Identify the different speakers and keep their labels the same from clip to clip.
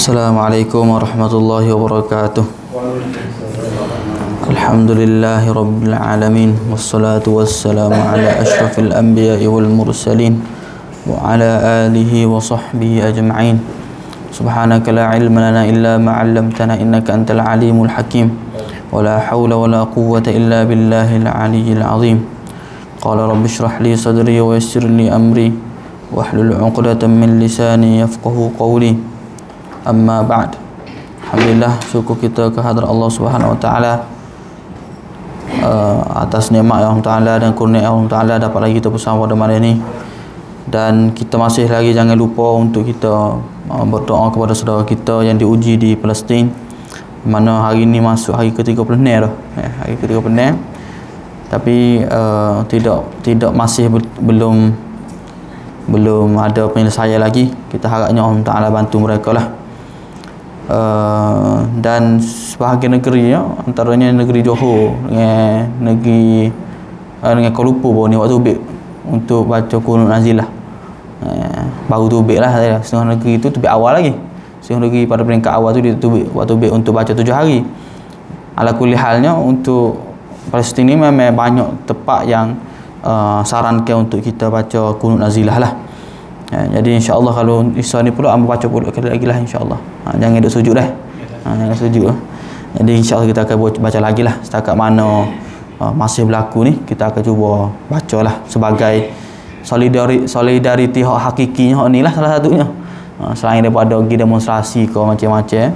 Speaker 1: Assalamualaikum warahmatullahi wabarakatuh. Alhamdulillahi rabbil alamin, wassalatu wassalamu ala asyrafil anbiya'i wal mursalin wa ala alihi wa sahbihi ajma'in. Subhanaka la ilma lana illa ma 'allamtana innaka antal alimul hakim. Wa la hawla wa la quwwata illa billahil aliyyil azim. Qala rabbi shrah li sadri wa yassir li amri wahlul 'uqdatam min lisani yafqahu qawli. Amma ba'd. Alhamdulillah, syukur kita kehadrat Allah Subhanahu wa taala atas nikmat Allah Taala dan kurnia Allah Taala dapat lagi kita bersama pada malam ini. Dan kita masih lagi jangan lupa untuk kita berdoa kepada saudara kita yang diuji di Palestin, mana hari ini masuk hari ke-36 dah. Hari ke-36. Tapi tidak masih belum ada penyelesaian lagi. Kita harapnya Allah Taala bantu mereka lah. Dan sebahagian negeri ya, antaranya negeri Johor dengan negeri dengan Kuala Lumpur ni waktu tubik untuk baca Qunut Nazilah. Baru tubik lah, setengah negeri itu tubik awal lagi. Setengah negeri pada peringkat awal tu dia tubik waktu tubik untuk baca 7 hari. Ala kulli halnya untuk Palestin ni memang banyak tempat yang sarankan untuk kita baca Qunut Nazilah lah. Jadi insya-Allah kalau Isa ni pula ambil baca pula lagi lah insya-Allah. Jangan duduk sujud dah. Jangan sujud. Jadi insya-Allah kita akan baca lagi lah setakat mana masih berlaku ni, kita akan cuba bacalah sebagai solidariti hak hakikinya hak ni lah salah satunya. Selain daripada pergi demonstrasi ke macam-macam.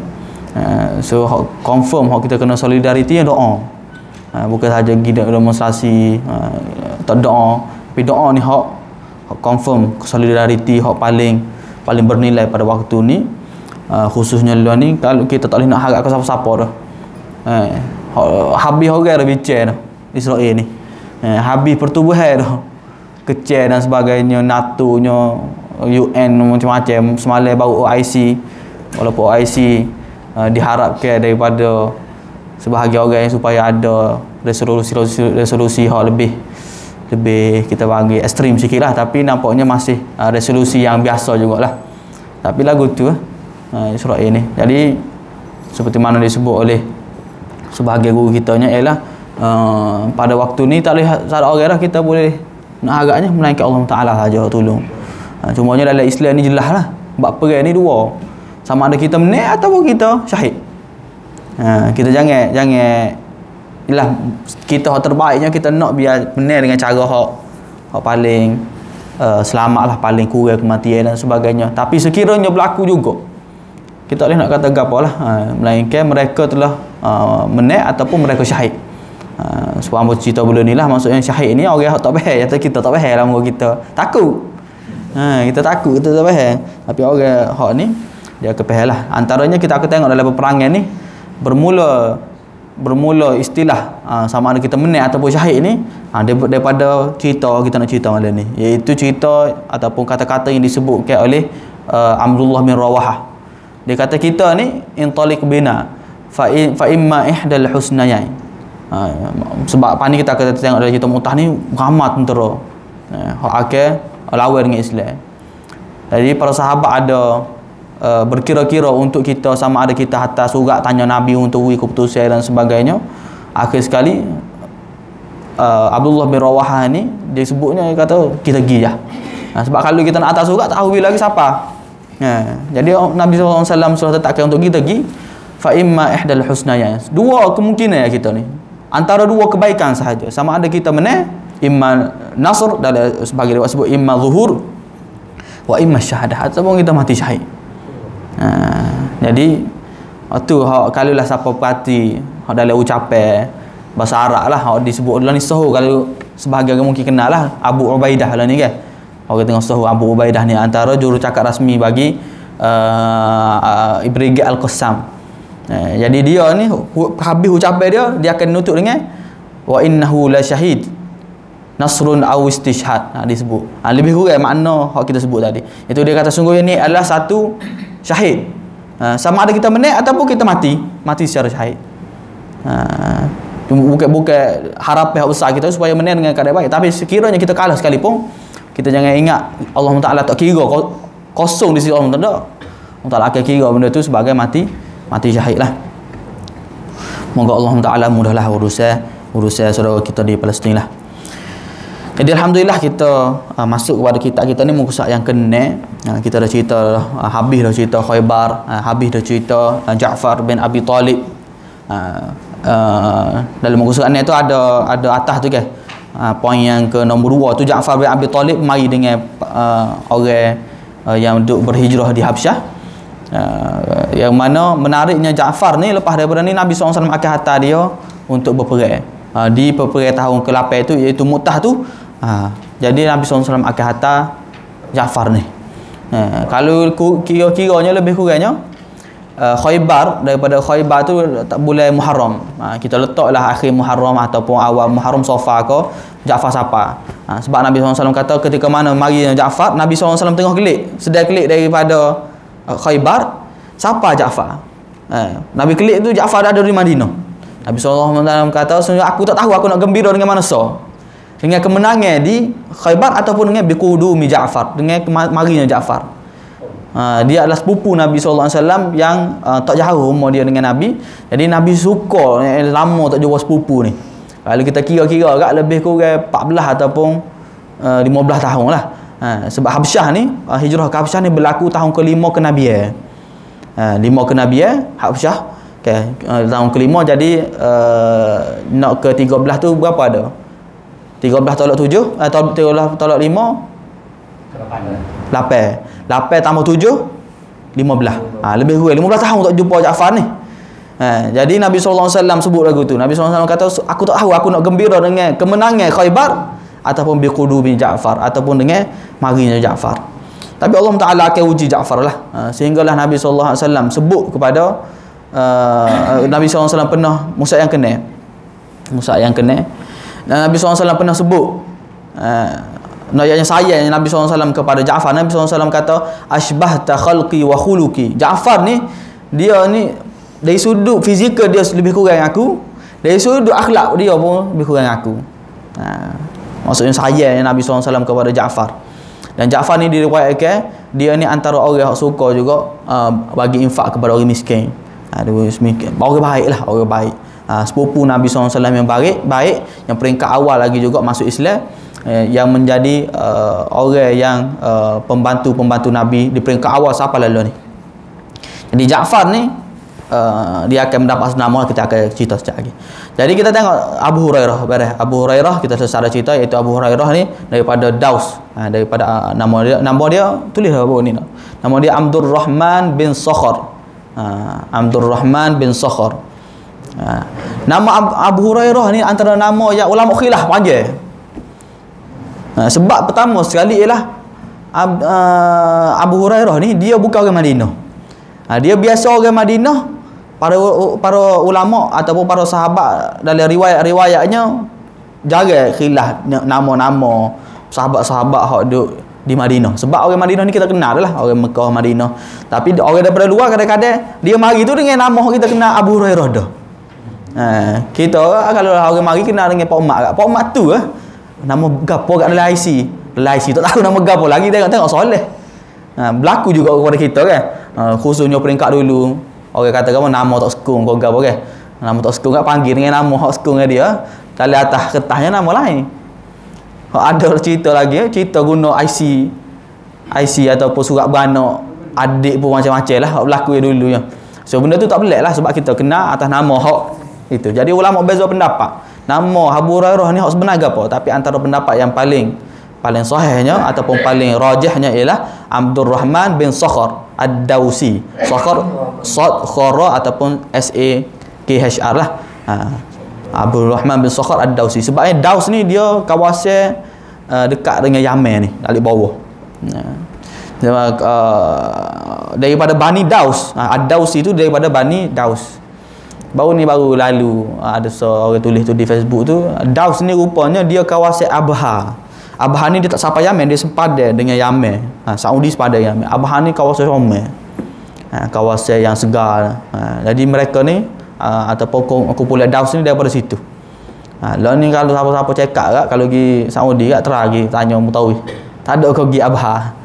Speaker 1: So confirm hak kita kena solidariti ya doa. Bukan saja pergi demonstrasi tak doa, tapi doa ni hak confirm solidariti hak paling bernilai pada waktu ni, khususnya luar ni. Kalau kita tak boleh nak harap ke siapa-siapa dah. Habis orang dah bincang dah Israel ni. Habis pertubuhan dah, kecil dan sebagainya, NATO nya, UN macam-macam. Semalam baru OIC, walaupun OIC diharapkan daripada sebahagian orang supaya ada resolusi hak lebih kita bagi ekstrim sikit lah, tapi nampaknya masih resolusi yang biasa jugalah. Tapi lagu tu Israel ni, jadi seperti mana disebut oleh sebahagian guru kita nya ialah pada waktu ni tak boleh ada orang dah kita boleh nak harapnya melainkan Allah Taala saja tolong. Cumanya dalam Islam ni jelas lah bab perang ni dua, sama ada kita menang ataupun kita syahid. Kita jangan ialah kita hak terbaiknya kita nak biar benar dengan cara hak paling selamat lah, paling kurang kematian dan sebagainya. Tapi sekiranya berlaku juga, kita boleh nak kata gapo lah, melainkan mereka telah menang ataupun mereka syahid. Sebab ambil cerita bulan ni lah, maksudnya syahid ni orang hak tak faham, atau kita tak faham lah, kita takut. Kita takut, kita tak faham. Tapi orang hak ni dia kepaham lah. Antaranya kita akan tengok dalam peperangan ni bermula istilah sama ada kita menang ataupun syahid ni daripada cerita kita nak cerita malam ni, iaitu cerita ataupun kata-kata yang disebutkan oleh Abdullah bin Rawahah. Dia kata kita ni intaliq bina fa imma ihdal husnayain. Sebab apa ni kita akan tengok dalam cerita Mu'tah ni ramai tentera hak akan lawan dengan Islam. Jadi para sahabat ada berkira-kira untuk kita sama ada kita hantar surat tanya Nabi untuk keputusan dan sebagainya. Akhir sekali Abdullah bin Rawahah ni dia sebutnya, dia kata kita pergi je. Sebab kalau kita nak hantar surat tak tahu lagi siapa. Jadi Nabi SAW sudah tetapkan untuk kita pergi fa imma ihdal husnayain. Dua kemungkinan kita ni, antara dua kebaikan sahaja, sama ada kita menang, imma nasr, dalam sebagai dia sebut imma zuhur wa imma syahadah, ataupun kita mati syahid. Jadi tu kalau lah siapa perhati dalam ucapan bahasa Arab lah disebut dalam ni sahur, kalau sebahagian mungkin kenal lah Abu Ubaidah lah ni kan. Orang tengok sahur Abu Ubaidah ni antara juru cakap rasmi bagi Brigade Al-Qassam. Jadi dia ni habis ucapan dia akan nutup dengan wa innahu la syahid nasrun aw istishhad. Disebut lebih kurang makna hak kita sebut tadi. Itu dia kata sungguh ini adalah satu syahid. Sama ada kita menang ataupun kita mati secara syahid. Bukan harapan besar kita supaya menang dengan keadaan baik, tapi sekiranya kita kalah sekalipun, kita jangan ingat Allah Taala tak kira kosong di sisi Allah Taala. Allah Taala akan kira benda tu sebagai mati syahid lah. Moga Allah Taala mudahlah urusan saudara kita di Palestin lah. Jadi alhamdulillah kita masuk kepada kitab kita ni muka surat yang ke-6. Kita dah cerita habis dah cerita Khaybar, habis dah cerita Ja'far bin Abi Talib. Dalam muka surat ni tu ada atas tu kan. Poin yang ke nombor 2 tu Ja'far bin Abi Talib mari dengan orang yang duduk berhijrah di Habsyah. Yang mana menariknya Ja'far ni lepas daripada ni Nabi SAW akan hantar dia untuk berperang. Di peperang tahun ke-8 tu iaitu Mu'tah tu. Jadi Nabi SAW akan hantar Ja'far ni. Kalau kira-kiranya lebih kurangnya Khaybar, daripada Khaybar tu tak bulan Muharram. Kita letaklah akhir Muharram ataupun awal Muharram Safar ke Ja'far siapa. Sebab Nabi SAW kata ketika mana mari Ja'far, Nabi SAW tengah sedang kelik daripada Khaybar, siapa Ja'far? Nabi kelik tu Ja'far ada di Madinah. Nabi SAW kata, aku tak tahu aku nak gembira dengan mana dengan kemenangan di Khaybar ataupun dengan biqudumi Ja'far, dengan marinya Ja'far. Dia adalah sepupu Nabi SAW yang tak jauh umur dia dengan Nabi. Jadi Nabi suka lama tak jumpa sepupu ni. Kalau kita kira-kira agak lebih kurang 14 ataupun 15 tahun lah. Sebab Habsyah ni, hijrah ke Habsyah ni berlaku tahun ke-5 kenabian. 5 kenabian Habsyah, okay. Tahun ke-5, jadi nak ke 13 tu berapa ada? 13 tolak 7, 13 tolak 5 8 tambah 7 15. Lebih kurang 15 tahun tak jumpa Ja'far ni. Jadi Nabi SAW sebut lagu tu. Nabi SAW kata, aku tak tahu aku nak gembira dengan kemenangan Khaybar ataupun biqudumi Ja'far ataupun dengan marinya Ja'far. Tapi Allah Ta'ala akan uji Ja'far lah. Sehinggalah Nabi SAW sebut kepada Nabi SAW pernah Musa yang kena dan Nabi SAW pernah sebut yang sayang Nabi SAW kepada Ja'far. Nabi SAW kata, ashbahta khalqi wa khuluqi. Ja'far ni, dia ni dari sudut fizikal dia lebih kurang aku, dari sudut akhlak dia pun lebih kurang aku. Maksudnya sayang Nabi SAW kepada Ja'far. Dan Ja'far ni diriwayatkan dia ni antara orang yang suka juga bagi infak kepada orang miskin. Orang baik lah, orang baik. Sepupu Nabi SAW yang baik, yang peringkat awal lagi juga masuk Islam, yang menjadi orang yang pembantu Nabi di peringkat awal siapa lalu ni. Jadi Ja'far ni dia akan mendapat nama, kita akan cerita sekejap lagi. Jadi kita tengok Abu Hurairah kita selesai cerita, iaitu Abu Hurairah ni daripada Daus, daripada nama dia tulis apa ni, nama dia Abdurrahman bin Sakhar. Abdurrahman bin Sakhar. Nama Abu Hurairah ni antara nama yang ulama khilaf panjang. Sebab pertama sekali ialah Abu Hurairah ni dia bukan orang Madinah. Dia biasa orang Madinah. Para ulama ataupun para sahabat dalam riwayat-riwayatnya jarang khilaf nama-nama sahabat-sahabat hak duduk di Madinah. Sebab orang Madinah ni kita kenal lah, orang Mekah, Madinah. Tapi orang daripada luar kadang-kadang dia mari tu dengan nama kita kenal Abu Hurairah dah. Kita kalau orang mari kenal dengan Pak Mak. Pak Mak tu nama gapo kat dalam IC. Tak tahu nama gapo lagi, tengok soleh. Berlaku juga kepada kita kan. Khususnya peringkat dulu. Orang kata kamu nama tak sekung kau gapo kan. Nama tak sekung kat panggil dengan nama hak sekung dia. Dalam atas kertasnya nama lain. Ada cerita lagi, cerita guna IC ataupun surat beranak adik pun macam-macam lah berlaku dulu ya. So benda tu tak pelik lah sebab kita kenal atas nama hak itu. Jadi ulama beza pendapat. Nama Abu Hurairah ni hak sebenar apa? Tapi antara pendapat yang paling sahihnya ataupun paling rajihnya ialah Abdurrahman bin Sakhar Ad-Dausi. Sakhar Sad Khara ataupun SAKHR lah. Abdurrahman bin Sakhar Ad-Dausi. Sebabnya Daus ni dia kawasan dekat dengan Yaman ni, dari bawah. Daripada Bani Daus. Ad-Dausi tu daripada Bani Daus. Baru lalu ada seorang tulis tu di Facebook tu, Daus ni rupanya dia kawasan Abha. Abha ni dia tak sampai Yaman, dia sepadan dengan Yaman. Saudi sepadan Yaman. Abha ni kawasan Yaman. Kawasan yang segar. Jadi mereka ni ataupun kumpulan Daus ni daripada situ. Lah ni kalau siapa-siapa cekak kat kalau pergi Saudi kat teragi tanya Mutawi. Tak ada kau pergi Abha.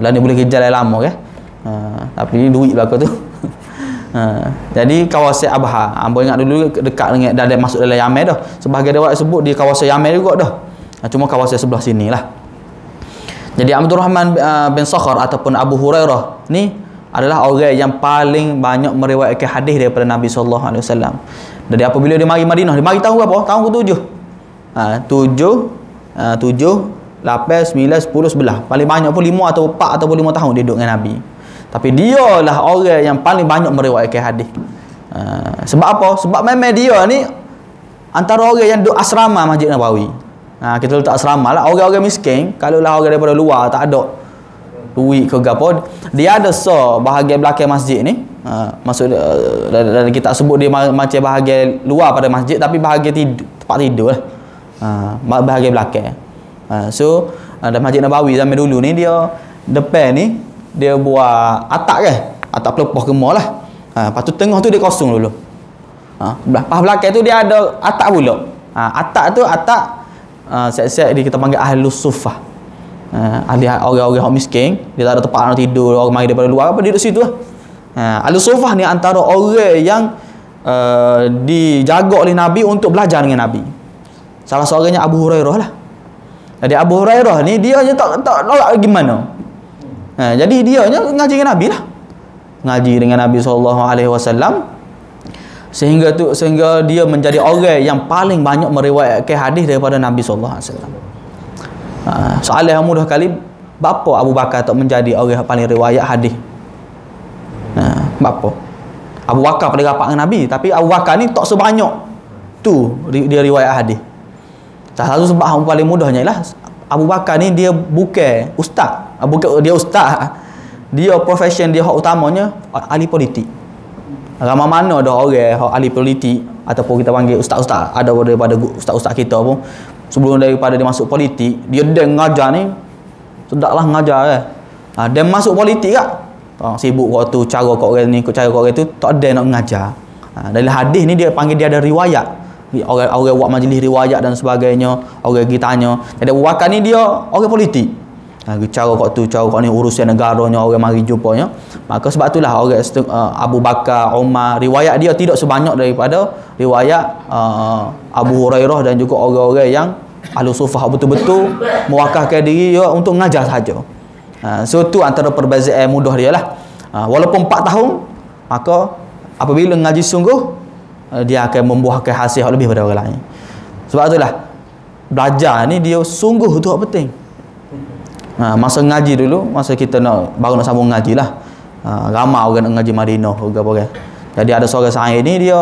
Speaker 1: Lah ni boleh kerja lama kan. Tapi duit belaka tu. Jadi kawasan Abha, hangpa ingat dulu dekat dengan dah masuk dalam Yaman dah. Sebahagian dia sebut di kawasan Yaman juga dah. Cuma kawasan sebelah sinilah. Jadi Abdul Rahman bin Sakhar ataupun Abu Hurairah ni adalah orang yang paling banyak meriwayatkan hadis daripada Nabi sallallahu alaihi wasallam. Jadi apabila dia mari Madinah, dia mari tahun berapa? Tahun ke-7. 7 8 9 10 11. Paling banyak pun 5 atau 4 ataupun 5 tahun dia duduk dengan Nabi. Tapi dialah orang yang paling banyak meriwayatkan hadis. Sebab apa? Sebab memang dia ni antara orang yang duduk asrama Masjid Nabawi. Kita letak asrama lah. Orang-orang miskin, kalau lah orang daripada luar tak ada duit ke gapo, dia ada bahagian belakang masjid ni. Maksud dan kita sebut dia macam bahagian luar pada masjid, tapi bahagian tempat tidur lah. Bahagian belakang. So ada Masjid Nabawi zaman dulu ni, dia depan ni dia buat atap kan, atap pelepah kemah lah. Lepas tu tengah tu dia kosong dulu. Pas belakang tu dia ada atap pula. Atap tu atap set-set kita panggil ahlus sufah. Ahli orang-orang miskin, dia tak ada tempat nak tidur, orang mari daripada luar apa dia duduk situ lah. Ahlus sufah ni antara orang yang dijaga oleh Nabi untuk belajar dengan Nabi. Salah seorangnya Abu Hurairah lah. Jadi Abu Hurairah ni dia je tak nolak gimana. Jadi dia nya ngaji dengan Nabi lah. Ngaji dengan Nabi SAW, sehingga dia menjadi orang yang paling banyak meriwayatkan hadis daripada Nabi SAW. Soalan yang mudah kali, bapa Abu Bakar tak menjadi orang yang paling riwayat hadis? Bapa Abu Bakar paling rapat dengan Nabi, tapi Abu Bakar ni tak sebanyak tu dia riwayat hadis. Salah satu sebab yang paling mudahnya ialah Abu Bakar ni dia bukan ustaz. Bukan dia ustaz. Dia profession dia hak utamanya ahli politik. Ramai mana ada orang hak ahli politik ataupun kita panggil ustaz-ustaz, ada daripada ustaz-ustaz kita pun sebelum daripada dia masuk politik, dia ngajar ni sedaklah ngajar dia masuk politik tak? Sibuk waktu cara kat orang ni, cara kat orang tu, tak ada nak mengajar. Dalam hadis ni dia panggil dia ada riwayat. Orang buat majlis riwayat dan sebagainya, orang pergi tanya. Jadi Abu Bakar ni dia orang politik. Cara kat tu, cara kat ni urusan negaranya, orang mari jumpanya. Maka sebab itulah orang Abu Bakar, Umar, riwayat dia tidak sebanyak daripada riwayat Abu Hurairah dan juga orang-orang yang ahli sufah betul-betul mewakafkan diri dia untuk mengajar sahaja. So tu antara perbezaan mudah dia lah. Walaupun 4 tahun, maka apabila ngaji sungguh, dia akan membuahkan hasil yang lebih daripada orang lain. Sebab itulah belajar ni dia sungguh tu yang penting. Masa ngaji dulu, masa kita baru nak sambung ngaji lah, ramai orang nak ngaji Madinah ke apa kan. Jadi ada seorang saya ni dia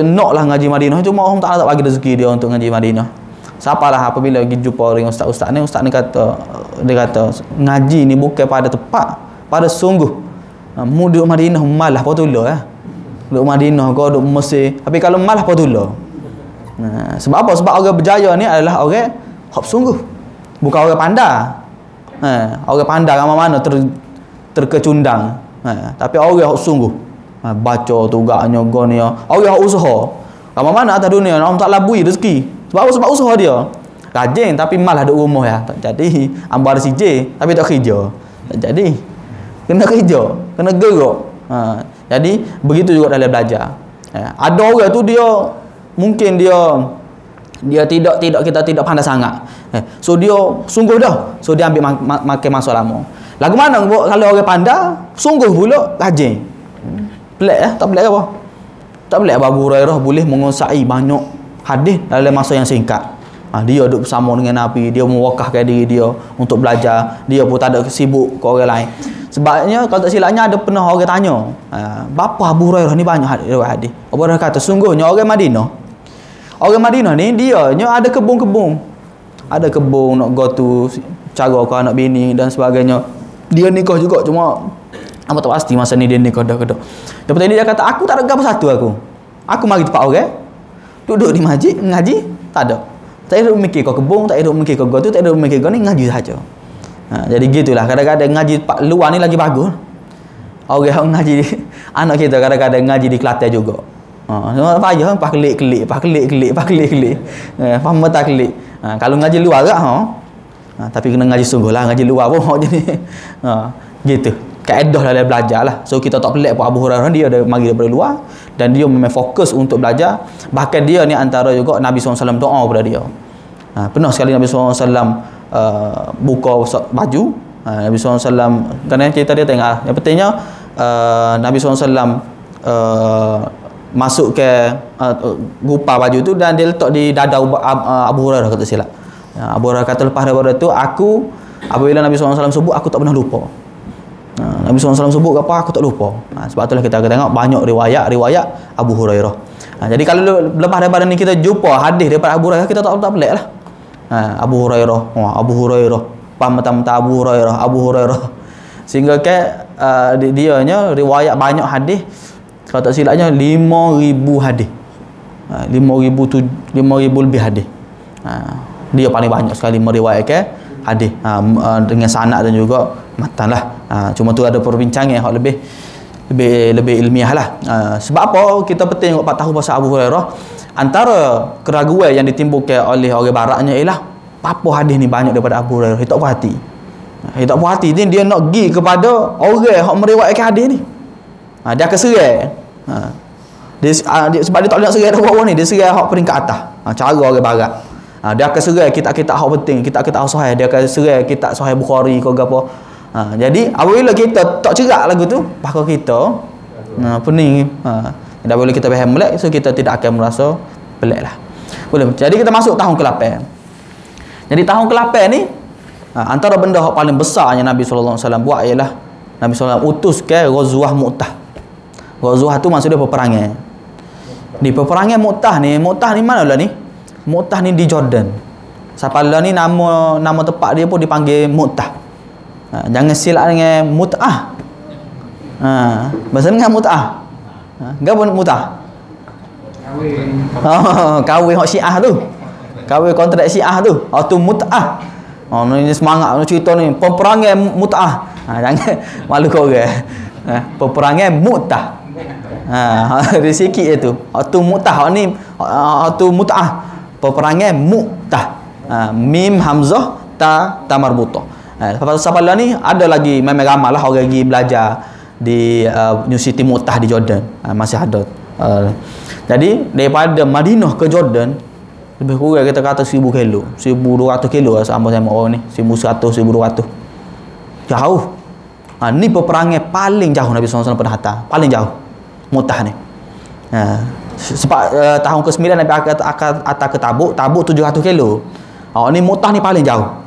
Speaker 1: naklah ngaji Madinah, cuma orang tak bagi rezeki dia untuk ngaji Madinah. Siapalah apabila pergi jumpa dengan ustaz ni dia kata ngaji ni bukan pada tepat, pada sungguh. Duduk Madinah malah patutlah duduk Madinah kau duduk Mesir, tapi kalau malah patutlah. Sebab apa? Sebab orang berjaya ni adalah orang hak sungguh, bukan orang pandai. Orang pandai ramai mana terkecundang. Tapi orang hak sungguh, baca tugaknya goni, orang hak usaha. Ramai mana atas dunia orang tak labui rezeki. Sebab apa? Sebab usaha dia rajin, tapi malah duduk rumah ya. Tak jadi ambil ada CJ tapi tak kerja. Tak jadi. Kena kerja, kena gerak. Jadi begitu juga dalam belajar. Ada orang tu dia mungkin dia tidak kita tidak pandai sangat. So dia sungguh dah. So dia ambil makan masa lama. Lagu mana kalau orang pandai sungguh pula rajin. Pelik tak pelik apa? Tak pelik Abu Hurairah boleh menguasai banyak hadis dalam masa yang singkat. Dia duduk bersama dengan Nabi, dia mewakafkan diri dia untuk belajar, dia pun tak ada sibuk ke orang lain. Sebabnya kalau tak silapnya ada pernah orang tanya, bapa Abu Hurairah ni banyak hadis. Abu Hurairah kata sungguhnya orang Madinah ni dia ada kebun-kebun. Ada kebun nak go tu cara ke anak bini dan sebagainya. Dia nikah juga, cuma apa tak pasti masa ni dia nikah dah ke tak. Lepas ni dia kata aku tak ada apa satu aku mari tempat orang, duduk di masjid ngaji, tak ada. Tak ada mikir kau kebun, tak ada mikir kau tu, tak ada mikir kau ni, ngaji saja. Jadi gitulah, kadang-kadang ngaji luar ni lagi bagus. Orang ngaji anak kita kadang-kadang ngaji di Kelantan juga. Payah pak kelik-kelik. Faham tak kelik. Kalau ngaji luar tak tapi kena ngaji sungguh lah, ngaji luar pun jadi gitu. kaedah dalam belajar lah. So kita tak pelik pun Abu Hurairah dia ada mari daripada luar dan dia memang fokus untuk belajar. Bahkan dia ni antara juga Nabi SAW doa kepada dia. Pernah sekali Nabi SAW buka baju, Nabi SAW kerana cerita dia tengok yang pentingnya Nabi SAW masuk ke gupar baju tu dan dia letak di dada Abu Hurairah kata silap. Abu Hurairah kata lepas daripada tu aku apabila Nabi SAW sebut aku tak pernah lupa. Nabi SAW sebut apa aku tak lupa. Sebab itulah kita akan tengok banyak riwayat Abu Hurairah. Jadi kalau lepas daripada ni kita jumpa hadis daripada Abu Hurairah kita tak pelik lah. Abu Hurairah, Abu Hurairah, mentah-mentah Abu Hurairah. Sehingga dia nya riwayat banyak hadis. Kalau tak silapnya 5,000 hadis. 5,000 lebih hadis. Dia paling banyak sekali meriwayatkan hadis dengan sanad dan juga matan lah. Cuma tu ada perbincangan yang lebih ilmiah lah. Sebab apa kita penting nak tahu pasal Abu Hurairah? Antara keraguan yang ditimbulkan oleh orang baratnya ialah apa hadis ni banyak daripada Abu Hurairah. Dia tak puas hati. Dia tak puas hati ni dia nak pergi kepada orang yang meriwayatkan hadis ni. Dia akan serai. Sebab dia tak nak serai dah bawah ni, dia serai hak peringkat atas. Cara orang barat. Dia akan serai kitab-kitab hak penting, kitab-kitab sahih, dia akan serai kitab sahih Bukhari ke apa. Jadi apabila kita tak cerak lagu tu, pakar kita pening. Dan bila kita faham melek, so kita tidak akan merasa pelik lah. Boleh. Jadi kita masuk tahun ke-8. Jadi tahun ke-8 ni antara benda yang paling besar yang Nabi SAW buat ialah Nabi SAW utus ke Ghazwah Mu'tah. Ghazwah tu maksudnya peperangan. Di peperangan Mu'tah ni mana lah ni? Mu'tah ni di Jordan. Sapala ni nama tempat dia pun dipanggil Mu'tah. Jangan silap dengan Mut'ah. Bahasa dengan Mut'ah. Apa Mut'ah? Kahwin hak Syiah tu. Kahwin kontrak Syiah tu. Tu Mut'ah. Ni semangat nak cerita ni peperangan Mut'ah. Jangan malu kau orang. Peperangan Mu'tah. Ada sikit je tu. Tu Mu'tah ni tu Mut'ah. Peperangan Mu'tah. Mim hamzah ta marbutah. Lepas tu ni ada lagi memang ramai lah orang pergi belajar di University Mu'tah di Jordan. Masih ada. Jadi daripada Madinah ke Jordan lebih kurang kita kata 1,000 kilo, 1,200 kilo lah sama-sama orang ni, 1,100, 1,200. Jauh. Ni peperangan paling jauh Nabi SAW pernah hantar, paling jauh Mu'tah ni. Sebab tahun ke-9 Nabi akan hantar ke Tabuk 700 kilo. Ni Mu'tah ni paling jauh.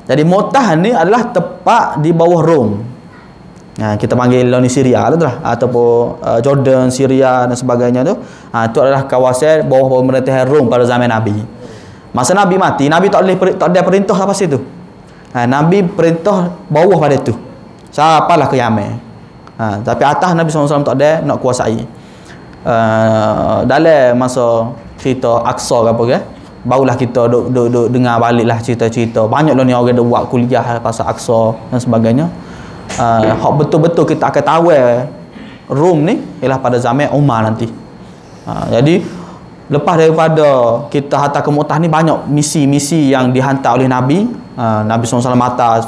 Speaker 1: Jadi Mu'tah ni adalah tepat di bawah Rom. Kita panggil ni Syria lah, ataupun Jordan, Syria dan sebagainya tu. Itu adalah kawasan bawah pemerintahan Rom pada zaman Nabi. Masa Nabi mati, Nabi tak ada perintah apa situ. Nabi perintah bawah pada tu. Siapalah ke Yaman. Tapi atas Nabi SAW tak ada nak kuasai. Dalam masa cerita Aqsa ke apa ke, barulah kita duk dengar baliklah cerita-cerita. Banyaklah ni orang duk buat kuliah pasal Aqsa dan sebagainya. Hak betul-betul kita akan tahu Rom ni ialah pada zaman Umar nanti. Jadi lepas daripada kita hantar ke Mu'tah ni banyak misi-misi yang dihantar oleh Nabi. Nabi SAW hantar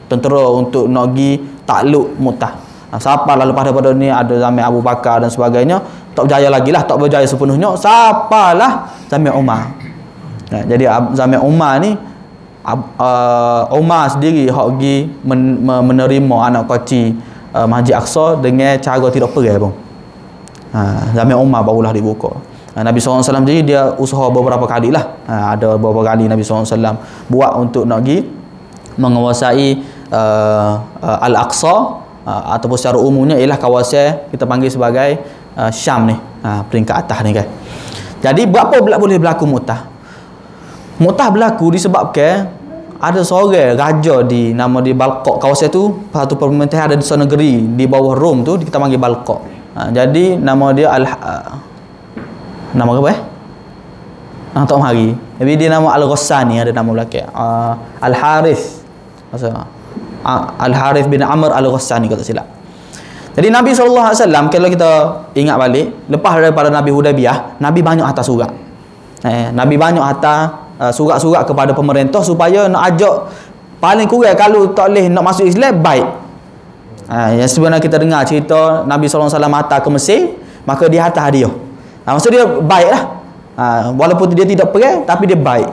Speaker 1: tentera untuk nak pergi takluk Mu'tah. Siapa lah lepas daripada ni ada zaman Abu Bakar dan sebagainya, tak berjaya lagi lah, tak berjaya sepenuhnya. Siapa lah zaman Umar. Jadi zaman Umar ni Umar sendiri hak pergi menerima anak kecil Masjid Aqsa dengan cara tidak perai pun. Zaman Umar barulah dibuka. Nabi SAW sendiri dia usaha beberapa kali lah. Ada beberapa kali Nabi SAW buat untuk nak pergi menguasai Al-Aqsa, ataupun secara umumnya ialah kawasan kita panggil sebagai Syam ni, peringkat atas ni kan. Jadi berapa boleh berlaku Mu'tah? Mu'tah berlaku disebabkan ada seorang raja di nama di Balqa. Kawasan tu satu pemerintahan ada di sebuah negeri di bawah Rom tu kita panggil Balqa. Jadi nama dia nama apa tak mari. Jadi dia nama Al-Ghassani, ada nama belakang. Al-Harith. Al-Harith bin Amr Al-Ghassani kalau tak silap. Jadi Nabi SAW kalau kita ingat balik, lepas daripada Nabi Hudaybiyah, Nabi banyak hantar surat. Nabi banyak hantar surat-surat kepada pemerintah supaya nak ajak paling kurang kalau tak boleh nak masuk Islam baik. Yang sebenarnya kita dengar cerita Nabi SAW hantar ke Mesir, maka dia hantar hadiah. Maksud dia baik lah. Walaupun dia tidak pergi, tapi dia baik.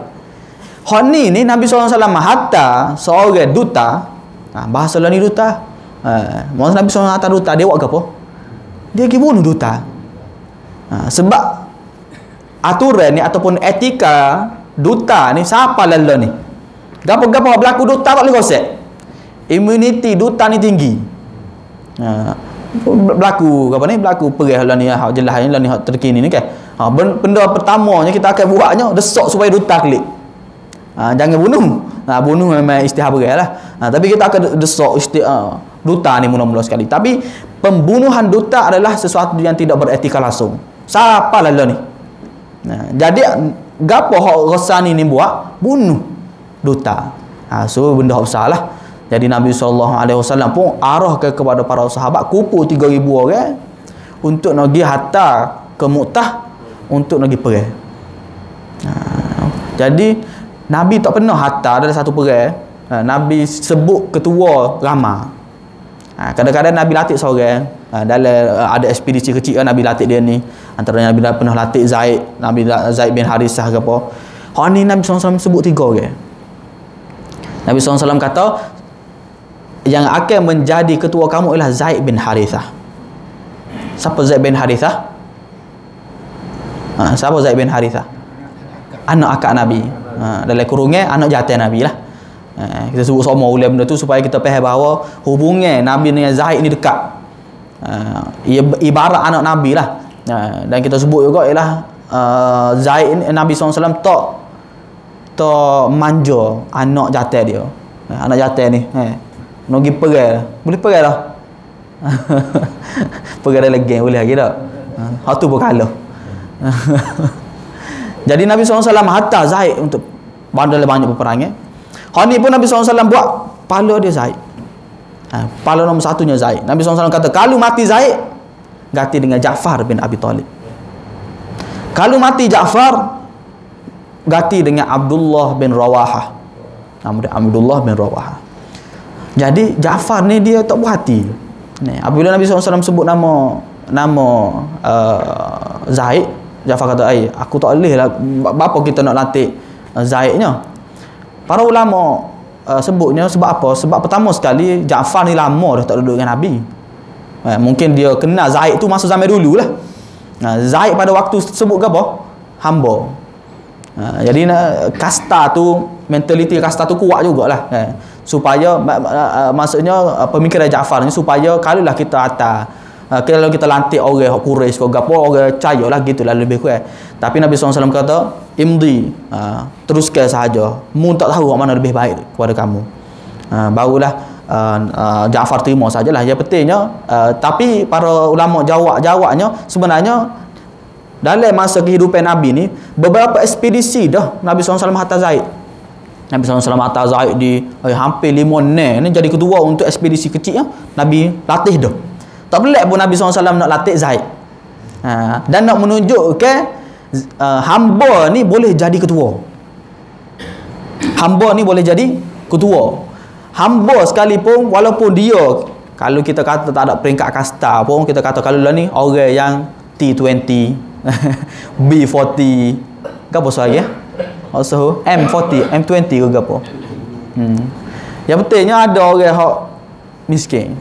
Speaker 1: Hak ni Nabi SAW hantar seorang duta. Bahasa lah ni duta. Maksud Nabi SAW hantar duta, dia buat ke apa? Dia pergi bunuh duta. Sebab aturan ni ataupun etika duta ni siapa lalu ni? Gapo-gapo berlaku duta tak boleh gosek. Immunity duta ni tinggi. Berlaku apa ni? Berlaku perih lah ni, jelas ni lah ni terkini ni kan. Benda pertamanya kita akan buatnya desok supaya duta klik. Jangan bunuh. Bunuh memang istihar perih lah. Tapi kita akan desok duta ni mula-mula sekali. Tapi pembunuhan duta adalah sesuatu yang tidak beretika langsung. Siapa lalu ni? Jadi gapo hak Ghasani ni buat? Bunuh duta. So benda besar lah. Jadi Nabi SAW pun arah kepada para sahabat kumpul 3,000 orang untuk nak pergi hantar ke Mu'tah untuk nak pergi perang. Jadi Nabi tak pernah hantar dalam satu perang. Nabi sebut ketua ramai. Kadang-kadang Nabi latih seorang. Dalam ada ekspedisi kecil kan Nabi latih dia ni. Antaranya Nabi pernah latih Zaid bin Harithah ke apa. Hak ni Nabi SAW sebut 3 orang. Nabi SAW kata yang akan menjadi ketua kamu ialah Zaid bin Harithah. Siapa Zaid bin Harithah? Siapa Zaid bin Harithah? Anak akak Nabi. Dalam kurungnya anak jantan Nabi lah. Kita sebut sama oleh benda tu supaya kita faham bahawa hubungan Nabi dengan Zaid ni dekat. Ibarat anak Nabi lah. Dan kita sebut juga ialah Zaid Nabi SAW tak manja anak jantan dia. Anak jantan ni nak pergi perang. Boleh perang lah. Perang dalam geng boleh lagi tak? Hak tu pun kalah. Jadi Nabi SAW hantar Zaid untuk dalam banyak peperangan. Hak ni pun Nabi SAW buat pala dia Zaid. Pala nombor satunya Zaid. Nabi SAW kata kalau mati Zaid, ganti dengan Ja'far bin Abi Talib. Kalau mati Ja'far, ganti dengan Abdullah bin Rawahah. Nama dia Abdullah bin Rawahah. Jadi Ja'far ni dia tak puas hati. Apabila Nabi SAW sebut nama Zaid, Ja'far kata, aku tak boleh lah. Apa kita nak latih Zaidnya? Para ulama sebutnya sebab apa? Sebab pertama sekali Ja'far ni lama dah tak duduk dengan Nabi. Mungkin dia kenal Zaid tu masa zaman dulu lah. Zaid pada waktu sebut ke apa? Hamba. Jadi kasta tu, mentaliti kasta tu kuat jugalah. Supaya maksudnya pemikiran Ja'far ni supaya kalaulah kita atas, kalau kita lantik orang Quraisy ke apa, orang percayalah gitulah lebih kurang. Tapi Nabi SAW kata imdi, teruskan sahaja, mu tak tahu mana lebih baik kepada kamu. Barulah Ja'far terima sajalah. Yang pentingnya tapi para ulama jawabnya sebenarnya dalam masa kehidupan Nabi ni beberapa ekspedisi dah Nabi SAW hantar Zaid. Nabi SAW hantar Zaid di hampir 5 ni jadi ketua untuk ekspedisi kecil ya. Nabi latih dah. Tak pelik pun Nabi SAW nak latih Zaid. Dan nak menunjukkan hamba ni boleh jadi ketua. Hamba ni boleh jadi ketua. Hamba sekalipun walaupun dia, kalau kita kata tak ada peringkat kasta pun, kita kata kalau lah ni orang yang T20 B40 ke apa saya also M40 M20 ke apa. Yang pentingnya ada orang hak miskin.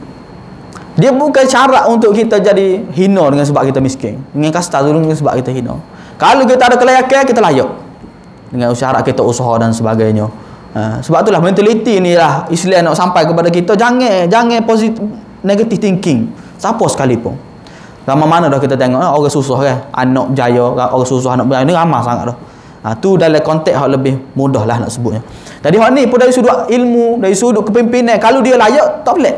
Speaker 1: Dia bukan syarat untuk kita jadi hina dengan sebab kita miskin, dengan kasta tu dengan sebab kita hina. Kalau kita ada kelayakan, kita layak dengan syarat kita usaha dan sebagainya. Sebab itulah mentaliti ni lah Islam nak sampai kepada kita. Jangan positif, negative thinking siapa sekalipun. Ramai mana dah kita tengok orang susah kan, anak jaya, orang susah anak berjaya ni ramai sangat dah. Tu dalam konteks hak lebih mudah lah nak sebutnya. Jadi hak ni pun dari sudut ilmu, dari sudut kepimpinan, kalau dia layak tak pelik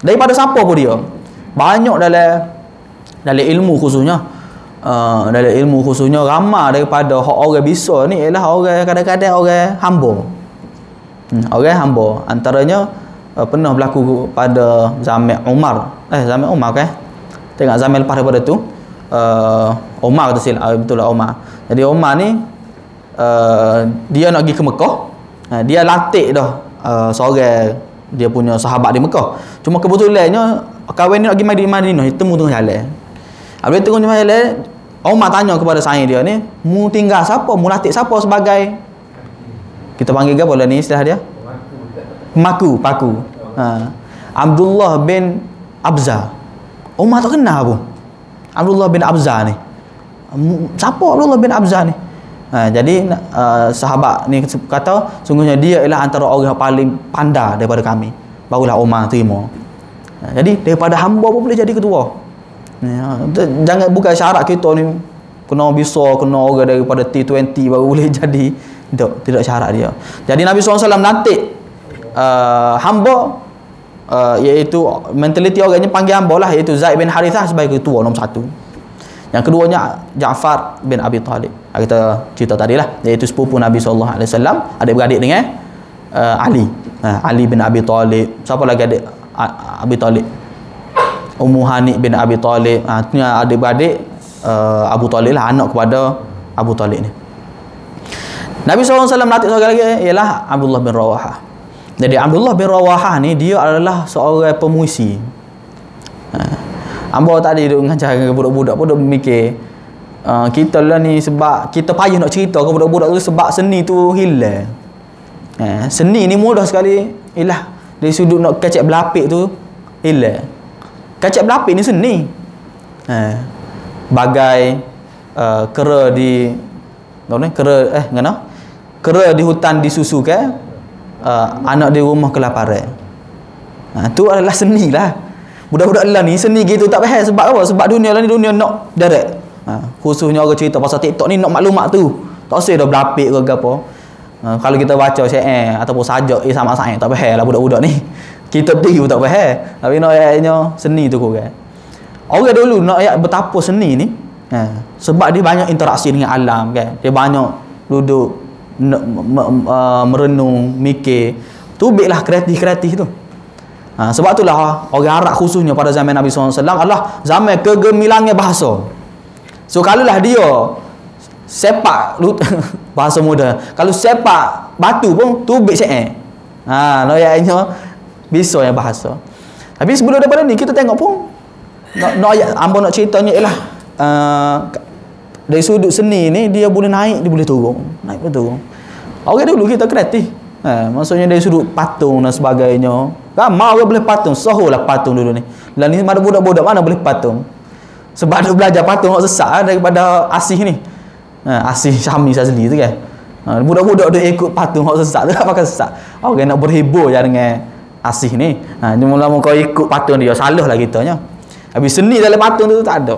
Speaker 1: daripada siapa pun dia. Banyak dalam ilmu khususnya dalam ilmu khususnya ramai daripada orang bisa ni ialah orang kadang-kadang orang hamba. Orang hamba. Antaranya pernah berlaku pada zaman Umar. Zaman Umar kan? Tengok zaman lepas daripada tu Umar kata silap, betul lah Umar. Jadi Umar ni dia nak pergi ke Mekah. Dia lantik dah seorang dia punya sahabat di Mekah. Cuma kebetulannya kawan ni lagi mai di Madinah, temu tengah jalan. Habis tengah jalan, Umar tanya kepada saing dia ni, mu tinggal siapa? Mu latih siapa sebagai, kita panggil apa lah ni istilah dia? Paku. Abdullah bin Abza. Umar tak kenal pun Abdullah bin Abza ni. Siapa Abdullah bin Abza ni? Jadi sahabat ni kata sungguhnya dia ialah antara orang yang paling pandai daripada kami. Barulah Umar terima. Jadi daripada hamba pun boleh jadi ketua. Jangan bukan syarat kita ni kena bisa kena orang daripada T20 baru boleh jadi. Tidak syarat dia. Jadi Nabi SAW lantik hamba, iaitu mentaliti orangnya panggil hamba lah, iaitu Zaid bin Harithah sebagai ketua nombor 1. Yang keduanya Ja'far bin Abi Talib. Kita cerita tadi lah, iaitu sepupu Nabi SAW, adik-beradik dengan Ali. Ali bin Abi Talib. Siapa lagi adik Abi Talib? Ummu Hani bin Abi Talib. Itu adik-beradik Abu Talib lah, anak kepada Abu Talib ni. Nabi SAW latih seorang lagi ialah Abdullah bin Rawahah. Jadi Abdullah bin Rawahah ni dia adalah seorang pemuisi. Ambo tadi duk ngajar dengan budak-budak pun duk mikir kita lah ni sebab kita payah nak cerita ke budak-budak tu sebab seni tu hilang. Seni ni mudah sekali ialah dari sudut nak kecek belapik tu hilang. Kecek belapik ni seni. Bagai kera di kera di hutan disusukan, anak di rumah kelaparan. Tu adalah seni lah. Budak-budak lah ni seni gitu tak faham sebab apa? Sebab dunia lah ni dunia nak direct. Khususnya orang cerita pasal TikTok ni nak maklumat tu. Tak usah dah berapik ke apa. Kalau kita baca syair ataupun sajak sama sains tak faham lah budak-budak ni. Kita pun tak faham. Tapi nak ayatnya seni tu kan. Orang dulu nak ayat betapa seni ni sebab dia banyak interaksi dengan alam kan. Dia banyak duduk merenung, mikir. Tu biarlah kreatif tu. Sebab itulah orang Arab khususnya pada zaman Nabi SAW adalah zaman kegemilangan bahasa. So kalaulah dia sepak bahasa muda, kalau sepak batu pun tubik syair. Ayatnya bisa yang bahasa. Tapi sebelum daripada ni kita tengok pun ayat ambo nak ceritanya ialah dari sudut seni ni dia boleh naik, dia boleh turun. Naik boleh turun. Orang dulu kita kreatif. Maksudnya dari sudut patung dan sebagainya. Ramai orang boleh patung. Soholah patung dulu ni. Lah ni ada budak-budak mana boleh patung. Sebab dia belajar patung orang sesak daripada Asih ni. Asih Syami Sazli tu kan. Budak-budak dia ikut patung orang sesak tu tak pakai sesak. Orang nak berhibur je dengan Asih ni. Lama-lama kau ikut patung dia, salah lah kitanya. Habis seni dalam patung tu tak ada.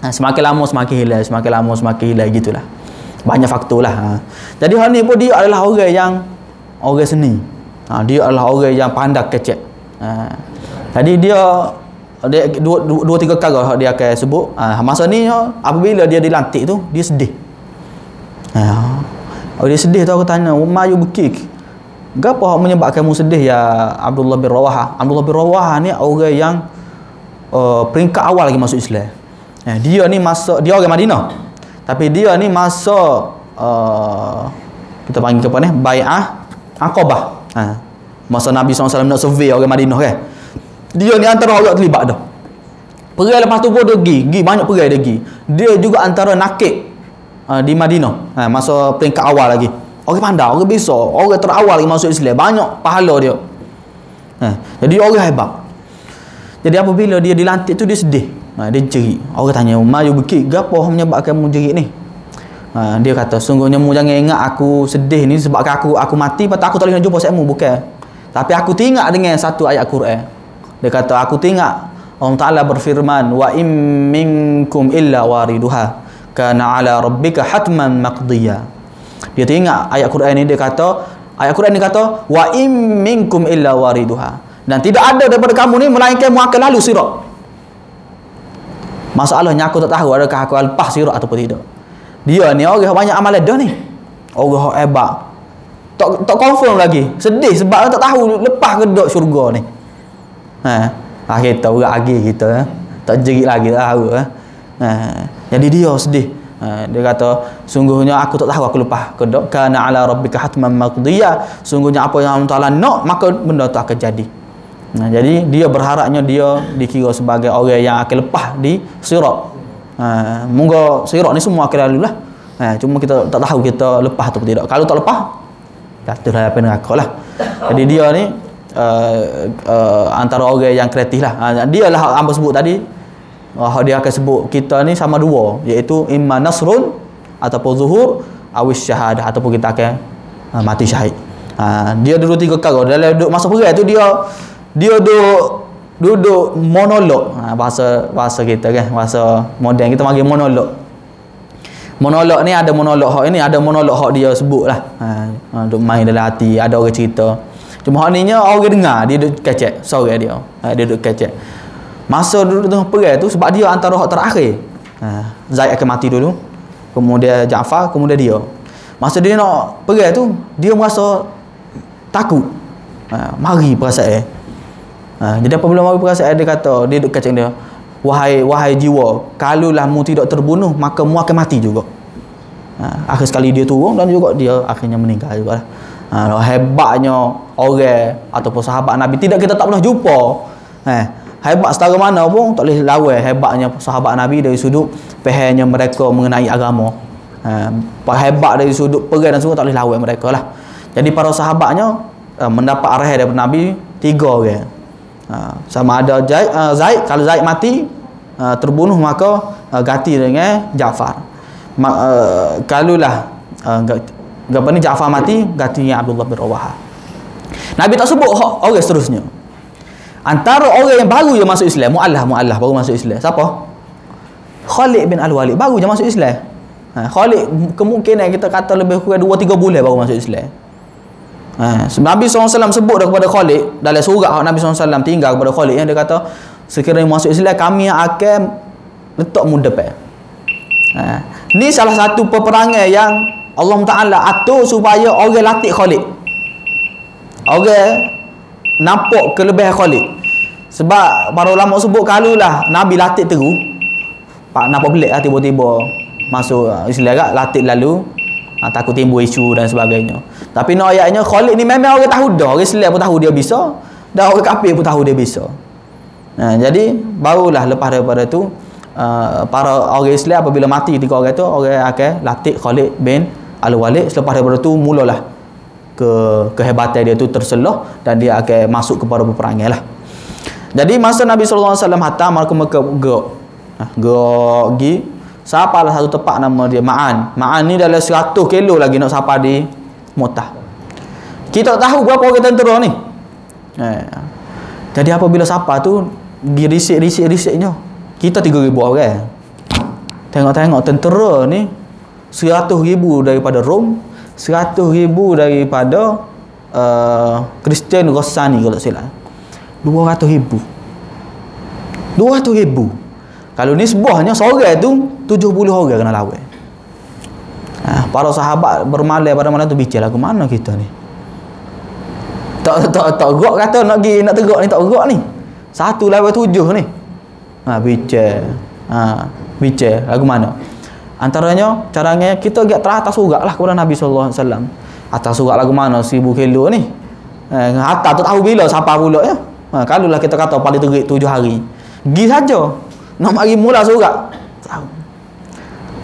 Speaker 1: Semakin lama semakin hilang, semakin lama semakin hilang gitulah. Banyak faktor lah. Jadi hal ni pun dia adalah orang seni. Dia adalah orang yang pandai kecek. Jadi dia 2-3 perkara dia akan sebut. Masa ni apabila dia dilantik tu dia sedih. Dia sedih tu aku tanya, "Ma you bekik? Gapo menyebabkan kamu sedih ya Abdullah bin Rawahah?" Abdullah bin Rawahah ni orang yang peringkat awal lagi masuk Islam. Dia ni masuk, dia orang Madinah. Tapi dia ni masuk kita panggil apa ni? Bai'ah Aqabah. Masa Nabi SAW nak survey orang Madinah kan. Dia ni antara orang terlibat dah. Perai lepas tu pun dia pergi banyak perai dia pergi. Dia juga antara nakib di Madinah. Masa peringkat awal lagi. Orang pandai, orang bisa, orang terawal lagi masuk Islam. Banyak pahala dia. Jadi orang hebat. Jadi apabila dia dilantik tu dia sedih. Dia jerit. Orang tanya, "Ma you bekik, gapo menyebabkan kamu jerit ni?" Dia kata, "Sungguhnya mu jangan ingat aku sedih ni sebab aku mati patut aku tak boleh nak jumpa sekmu, bukan. Tapi aku teringat dengan satu ayat Quran." Dia kata, "Aku teringat Allah Ta'ala berfirman, wa im minkum illa wariduha kana ala rabbika hatman maqdiya." Dia teringat ayat Quran ni, dia kata, ayat Quran ni kata, "Wa im minkum illa wariduha." Dan tidak ada daripada kamu ni melainkan mu akan lalu sirat. Masalahnya aku tak tahu adakah aku lepas sirat ataupun tidak. Dia ni orang banyak amalan dah ni. Orang hebat. Tak confirm lagi. Sedih sebab tak tahu lepas ke dok syurga ni. Kita berat lagi kita. Tak jerit lagi tak tahu. Jadi dia sedih. Dia kata, sungguhnya aku tak tahu aku lepas kedok kana ala rabbika hatman maqdiya, sungguhnya apa yang Allah Taala nak maka benda tu akan jadi. Jadi dia berharapnya dia dikira sebagai orang yang akan lepas di sirat. Moga sirat ni semua akan lalu lah. Cuma kita tak tahu kita lepas atau tidak. Kalau tak lepas, jatuhlah apa neraka lah. Jadi dia ni antara orang yang kreatif lah. Dia lah hamba sebut tadi. Dia akan sebut kita ni sama dua, iaitu imma nasrun ataupun zuhur, awis syahadah ataupun kita akan mati syahid. Dia dulu 3 perkara. Dalam duduk masa perang tu dia duduk monolog. Bahasa kita kan, bahasa moden kita panggil monolog. Monolog ni ada monolog hak ini, ada monolog hak dia sebut lah. Duduk main dalam hati, ada orang cerita. Cuma hak ni orang dengar, dia duduk kecek suara dia. Dia duduk kecek. Masa duduk tengah perang tu, sebab dia antara hak terakhir. Zaid akan mati dulu, kemudian Ja'far, kemudian dia. Masa dia nak perang tu, dia merasa takut. Mari perasaan. Jadi apabila mari perasaan, dia kata, dia duduk kacang dia, wahai jiwa, kalaulah mu tidak terbunuh, maka mu akan mati juga. Akhir sekali dia turun dan juga dia akhirnya meninggal juga lah. Hebatnya orang ataupun sahabat Nabi, tidak kita tak pernah jumpa. Hebat setara mana pun tak boleh lawan hebatnya sahabat Nabi dari sudut fahamnya mereka mengenai agama. Hebat dari sudut perang dan semua tak boleh lawan mereka lah. Jadi para sahabatnya mendapat arahan daripada Nabi 3 orang. Sama ada Zaid, kalau Zaid mati terbunuh maka ganti dengan Ja'far. Kalulah Ja'far mati, ganti dengan Abdullah bin Rawahah. Nabi tak sebut orang seterusnya. Antara orang yang baru yang masuk Islam, Mu'allah baru masuk Islam. Siapa? Khalid bin Al-Walid baru je masuk Islam. Khalid kemungkinan kita kata lebih kurang 2-3 bulan baru masuk Islam. Nabi SAW sebut dah kepada Khalid dalam surah Nabi SAW tinggal kepada Khalid yang dia kata, sekiranya masuk Islam kami akan letak mu depan. Ni salah satu peperangan yang Allah Ta'ala atur supaya orang latih Khalid, orang nampak kelebihan Khalid. Sebab para ulama sebut kalulah Nabi latih terus, nampak pelik lah tiba-tiba masuk Islam kat, latih lalu takut timbul isu dan sebagainya. Tapi nak ayatnya Khalid ni memang orang tahu dah, orang Islam pun tahu dia bisa, dan orang kafir pun tahu dia bisa. Jadi barulah lepas daripada tu para orang Islam apabila mati 3 orang tu, orang akan latih Khalid bin Al-Walid. Selepas daripada tu mulalah kehebatan dia tu terselah dan dia akan masuk kepada peperangan lah. Jadi masa Nabi SAW hantar mereka gerak pergi, sapalah satu tempat nama dia Ma'an. Ma'an ni dalam 100 kilo lagi nak sampai di Mu'tah. Kita tak tahu berapa orang tentera ni. Jadi apabila sampai tu pergi risik-risiknya, kita 3,000 orang. Tengok-tengok tentera ni 100,000 daripada Rom, 100,000 daripada Kristian Ghassani kalau tak silap. 200,000. Kalau nisbahnya seorang tu 70 orang kena lawan. Para sahabat bermalai pada malam tu bincang lagu mana kita ni. Tak gerak kata nak pergi nak tegak ni, tak gerak ni. 1 lawan 7 ni. Bincang lagu mana. Antaranya caranya kita pergi teratas surat lah kepada Nabi SAW. Atas surat lagu mana 1000 kilo ni. Atas tu tahu bila siapa pula ya. Kalau lah kita kata paling terik 7 hari. Pergi saja. Nak mari mula surat.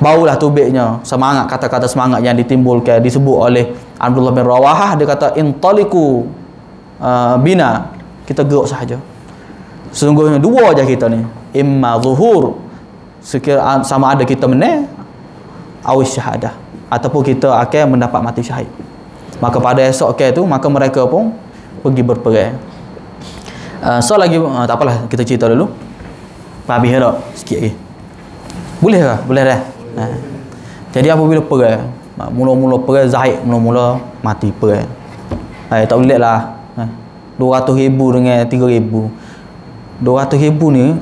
Speaker 1: Barulah tubiknya semangat, kata-kata semangat yang ditimbulkan disebut oleh Abdullah bin Rawahah. Dia kata intaliku bina, kita gerak sahaja. Sesungguhnya 2 aja kita ni, imma zuhur, sekira sama ada kita menang, awis syahadah, ataupun kita akan mendapat mati syahid. Maka pada esok ke tu, maka mereka pun pergi berperang. So lagi tak apalah, kita cerita dulu. Habis dah sikit lagi. Boleh ke? Boleh dah. Jadi apabila perang, mula-mula perang Zaid mula-mula mati perang. Tak boleh lah. 200,000 dengan 3,000. 200,000 ni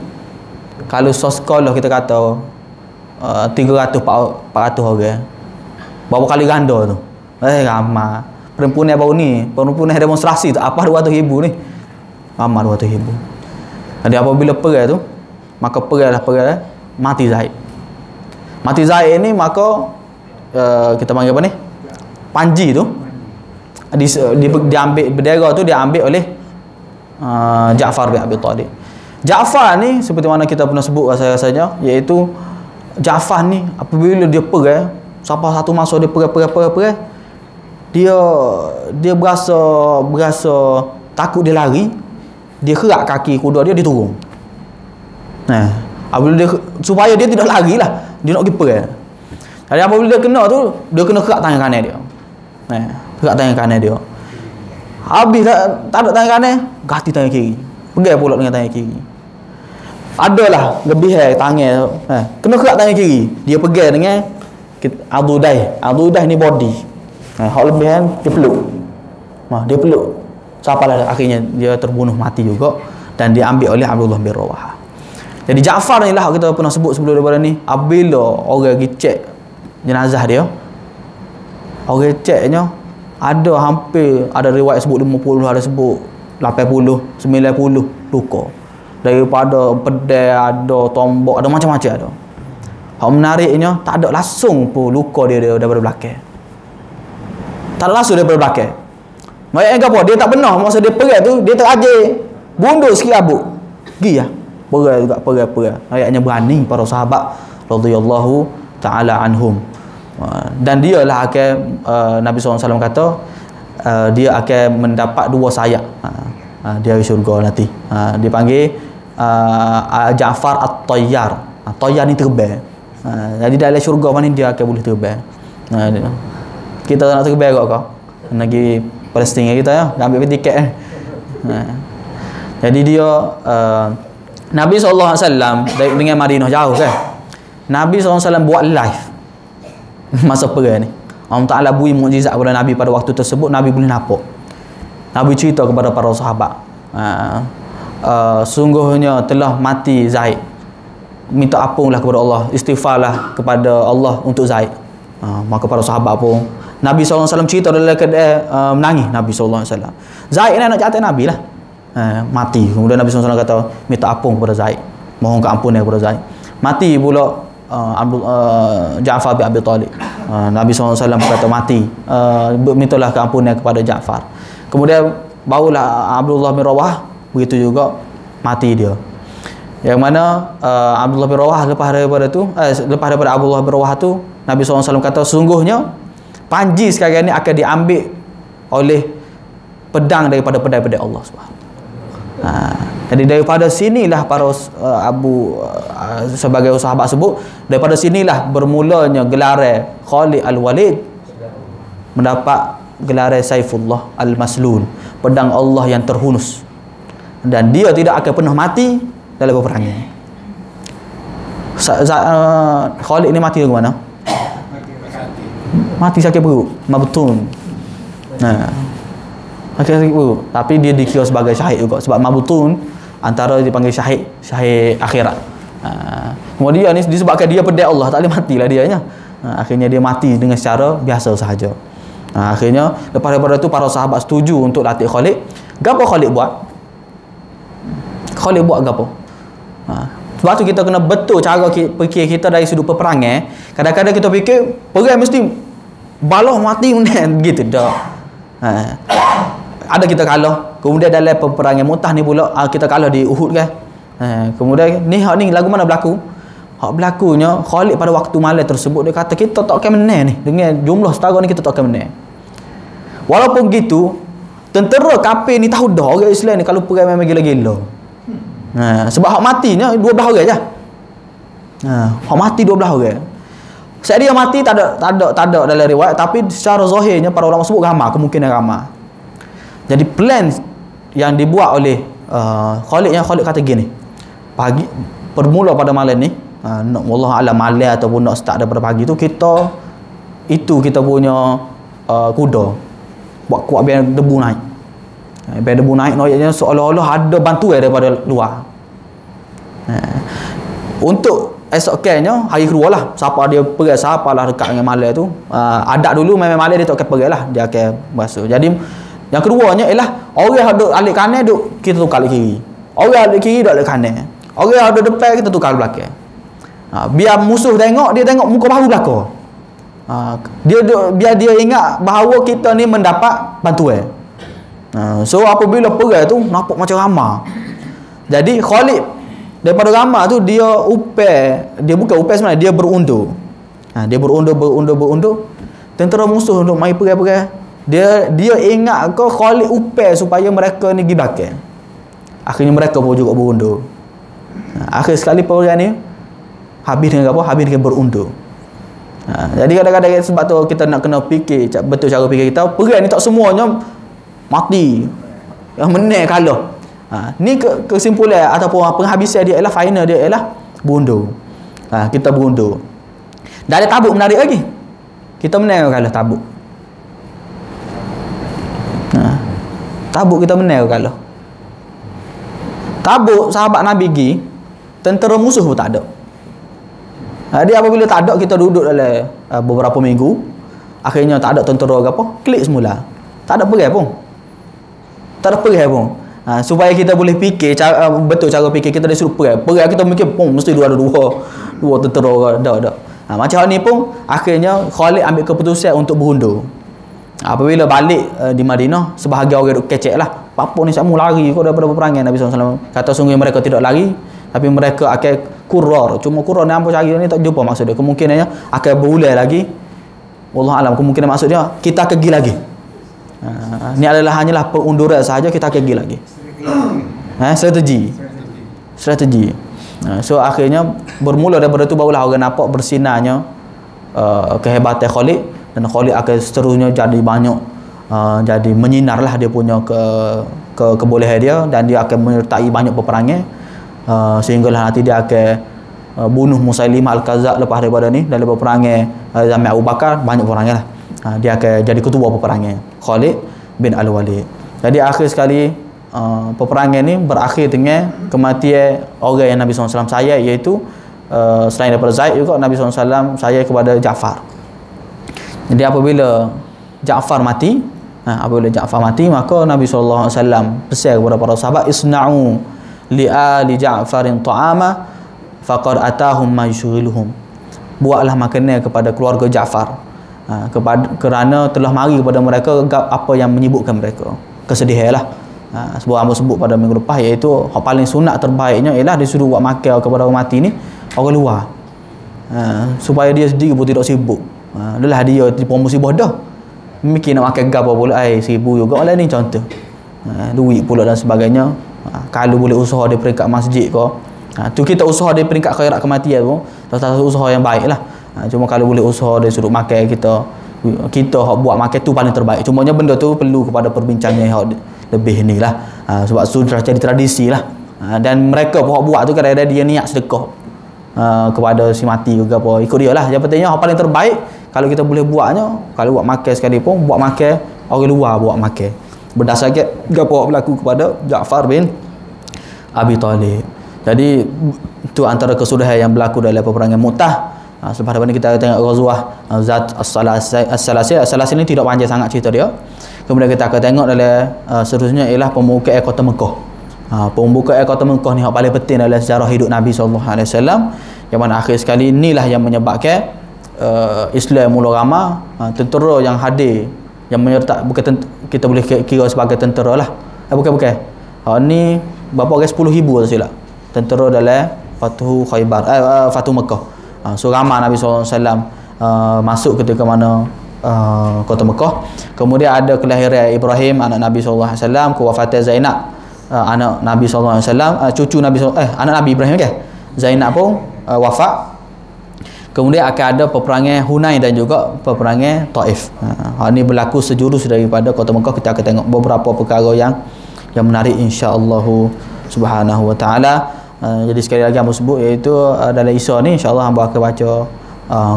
Speaker 1: kalau sekolah kita kata 300-400 orang. Berapa kali ganda tu? Ramai. Perempuan yang baru ni, perempuan yang demonstrasi tu, apa 200,000 ni? Ramai 200,000. Jadi apabila perang tu, maka perang mati Zaid. Mati Zaid ni maka kita panggil apa ni? Panji tu diambil bendera tu diambil oleh Ja'far bin Abi Talib. Ja'far ni seperti mana kita pernah sebut rasa-rasanya, iaitu Ja'far ni apabila dia perang, sampai satu masa dia perang, dia berasa takut dia lari, dia kerak kaki kuda dia turun. Apabila dia, supaya dia tidak lari lah, dia nak pergi perang. Jadi apabila dia kena tu, dia kena kerak tangan kanan dia. Kerak tangan kanan dia. Habis tak ada tangan kanan, ganti tangan kiri. Pegang pula dengan tangan kiri. Adalah lebih tangan kena kerak tangan kiri. Dia pegang dengan Adudah ni body. Hak lebihan dia peluk. Dia peluk. Sampailah akhirnya dia terbunuh mati juga dan diambil oleh Abdullah bin Rawahah. Jadi Ja'far ni lah kita pernah sebut sebelum daripada ni, apabila orang pergi cek jenazah dia, orang ceknya ada hampir, ada riwayat sebut 50, ada sebut 80, 90 luka. Daripada pedang, ada tombak, ada macam-macam ada. Hak menariknya, tak ada langsung pun luka dia daripada belakang. Tak ada langsung daripada belakang. Maksudnya apa? Dia tak benar masa dia perang tu, dia terajir bundur sikit rambut. Pergi lah. Perang juga, perang. Ayatnya berani para sahabat radhiyallahu ta'ala anhum. Dan dia lah akan, Nabi SAW kata, dia akan mendapat 2 sayap. Dia di syurga nanti. Dia panggil Ja'far At-Tayyar. Tayyar ni terbang. Jadi dalam syurga mana dia akan boleh terbang. Kita nak terbang kot kau. Lagi Palestin kita ya, ambil tiket Jadi dia Nabi SAW dengan Madinah jauh kan. Nabi SAW buat live masa perang ni. Allah Ta'ala beri mukjizat kepada Nabi pada waktu tersebut. Nabi boleh nampak. Nabi cerita kepada para sahabat, sungguhnya telah mati Zaid. Minta ampunlah kepada Allah, istighfarlah kepada Allah untuk Zaid. Maka para sahabat pun, Nabi SAW cerita dalam keadaan menangis. Nabi SAW, Zaid ni anak jantan Nabi lah, mati. Kemudian Nabi SAW kata, minta ampun kepada Zaid, mohon keampunan kepada Zaid. Mati pula Ja'far bin Abi Talib. Nabi SAW kata mati, mintalah keampunan kepada Ja'far. Kemudian barulah Abdullah bin Rawahah, begitu juga mati dia. Yang mana Abdullah bin Rawahah lepas daripada Abdullah bin Rawahah tu, Nabi SAW kata sungguhnya panji sekarang ni akan diambil oleh pedang daripada pedang-pedang Allah Subhanahu. Jadi daripada sinilah para sebagai sahabat sebut, daripada sinilah bermulanya gelaran Khalid Al-Walid mendapat gelaran Saifullah Al-Maslul, pedang Allah yang terhunus, dan dia tidak akan pernah mati dalam peperangan. Khalid ni mati ke mana? Mati sakit perut, mabtun. Sakit perut. Tapi dia dikira sebagai syahid juga, sebab mabtun antara dipanggil syahid akhirat. Kemudian ni disebabkan dia pedang Allah, tak boleh matilah dia nya. Akhirnya dia mati dengan secara biasa sahaja. Akhirnya lepas daripada tu para sahabat setuju untuk latih Khalid. Gapo Khalid buat? Khalid buat gapo? Sebab tu kita kena betul cara fikir kita dari sudut peperangan. Kadang-kadang kita fikir perang mesti balah mati gitu dah. Ada kita kalah. Kemudian dalam peperangan Mu'tah ni pula kita kalah di Uhud kan. Kemudian ni lagu mana berlaku? Hak berlakunya Khalid pada waktu malam tersebut dia kata kita tak akan menang ni, dengan jumlah setara ni kita tak akan menang. Walaupun gitu, tentera kafir ni tahu dah orang Islam ni kalau perang memang gila-gila. Sebab hak matinya 12 orang je. Hak mati 12 orang. Saat dia mati tak ada dalam riwayat, tapi secara zahirnya para ulama sebut ramai, kemungkinan ramai. Jadi plan yang dibuat oleh Khalid kata gini. Pagi bermula pada malam ni, nak wallah alam malam ataupun nak start daripada pagi tu, kita punya kuda buat kuat biar debu naik. Biar debu naik noyaknya seolah-olah ada bantuan daripada luar. Untuk esoknya hari kedua lah, siapa dia pergi, siapa lah dekat dengan malam tu, adat dulu memang malam dia tak akan pergi lah, dia akan basuh. Jadi yang keduanya ialah orang duduk alik kanan, kita tukar alik kiri. Orang alik kiri duduk alik kanan. Orang ada depan, kita tukar belakang. Biar musuh tengok, dia tengok muka baru belaka. Biar dia ingat bahawa kita ni mendapat bantuan. So apabila perang tu nampak macam ramai. Jadi Khalid daripada ramai tu dia bukan upah sebenarnya, dia berundur. Dia berundur. Tentera musuh untuk mai perang-perang. Dia ingat ke Khalid upah supaya mereka ni pergi belakang. Akhirnya mereka pun juga berundur. Akhir sekali perang ni habis dengan apa? Habis dengan berundur. Jadi kadang-kadang sebab tu kita nak kena fikir betul cara fikir kita. Perang ni tak semuanya mati. Yang menang kalah. Ni kesimpulan ataupun penghabisan dia ialah final dia ialah berundur. Kita berundur. Dah ada Tabuk menarik lagi. Kita menang kalah Tabuk. Tabuk kita menang kalah. Tabuk sahabat Nabi pergi, tentera musuh pun tak ada. Dia apabila tak ada, kita duduk dalam beberapa minggu. Akhirnya tak ada tentera ke apa, klik semula. Tak ada perang pun. Tak ada perang pun. Supaya kita boleh fikir betul cara fikir kita, dia suruh perang kita mikir mesti ada dua tentera dah. Macam ni pun akhirnya Khalid ambil keputusan untuk berundur. Apabila balik di Madinah, sebahagian orang duk kecek lah, apa ni semua lari kau daripada peperangan. Nabi SAW kata sungguh mereka tidak lari, tapi mereka akan kurar. Cuma kurar ni apa cari ni tak jumpa maksud dia. Kemungkinannya akan berulang lagi. Wallahu alam, kemungkinan maksud dia kita akan pergi lagi. Ni adalah hanyalah pengunduran sahaja, kita akan pergi lagi. Strategi. So akhirnya bermula daripada tu barulah orang nampak bersinarnya kehebatan Khalid, dan Khalid akan seterusnya jadi banyak jadi menyinarlah dia punya kebolehan dia, dan dia akan menyertai banyak peperangan sehinggalah nanti dia akan bunuh Musailimah Al-Kadzdzab lepas daripada ni. Dalam peperangan zaman Abu Bakar banyak peperangan lah. Dia akan jadi ketua peperangan, Khalid bin Al-Walid. Jadi akhir sekali peperangan ni berakhir dengan kematian orang yang Nabi SAW sayang, iaitu selain daripada Zaid juga Nabi SAW sayang kepada Ja'far. Jadi apabila Ja'far mati, maka Nabi SAW pesan kepada para sahabat, isna'u li ali Ja'farin ta'ama faqad atahum ma yushghiluhum. Buatlah makanan kepada keluarga Ja'far, kerana telah mari kepada mereka apa yang menyibukkan mereka, kesedihan lah. Sebab hamba sebut pada minggu lepas, iaitu hak paling sunat terbaiknya ialah disuruh buat makan kepada orang mati ni orang luar, supaya dia sendiri pun tidak sibuk. Adalah dia tipu musibah dah, mikir nak makan gapo pula, sibuk juga oleh ni contoh. Duit pula dan sebagainya. Kalau boleh usaha di peringkat masjid ke, tu kita usaha di peringkat khairat kematian pun satu usaha yang baik lah. Cuma kalau boleh usaha dia suruh makan, kita buat makan tu paling terbaik. Cumanya benda tu perlu kepada perbincangan yang lebih ni lah. Sebab sudah jadi tradisi lah. Dan mereka buat tu kadang-kadang dia niat sedekah kepada si mati ke apa, ikut dia lah. Yang pentingnya yang paling terbaik kalau kita boleh buatnya, kalau buat makan sekali pun buat makan orang luar buat makan, berdasarkan apa berlaku kepada Ja'far bin Abi Talib. Jadi itu antara kesudahan yang berlaku dalam peperangan Mu'tah. Selepas daripada kita tengok Ghazwah Zat As-Salasil ni tidak panjang sangat cerita dia. Kemudian kita akan tengok dalam seterusnya ialah pembukaan kota Mekah. Pembukaan kota Mekah ni yang paling penting dalam sejarah hidup Nabi SAW, yang mana akhir sekali inilah yang menyebabkan Islam mula ramai. Tentera yang hadir, yang menyertai, bukan kita boleh kira sebagai tentera lah, bukan ni berapa orang, 10,000 tak silap tentera dalam Fatuh Khaybar, Fatuh Mekah. So ramai Nabi SAW masuk ketika mana kota Mekah. Kemudian ada kelahiran Ibrahim anak Nabi SAW, kewafatan Zainab anak Nabi SAW, cucu Nabi anak Nabi Ibrahim kan, Zainab pun wafat. Kemudian akan ada peperangan Hunain dan juga peperangan Taif. Ini berlaku sejurus daripada kota Mekah. Kita akan tengok beberapa perkara yang menarik insya-Allah Subhanahu wa taala. Jadi sekali lagi hamba sebut, iaitu dalam Isra ni insya-Allah hamba akan baca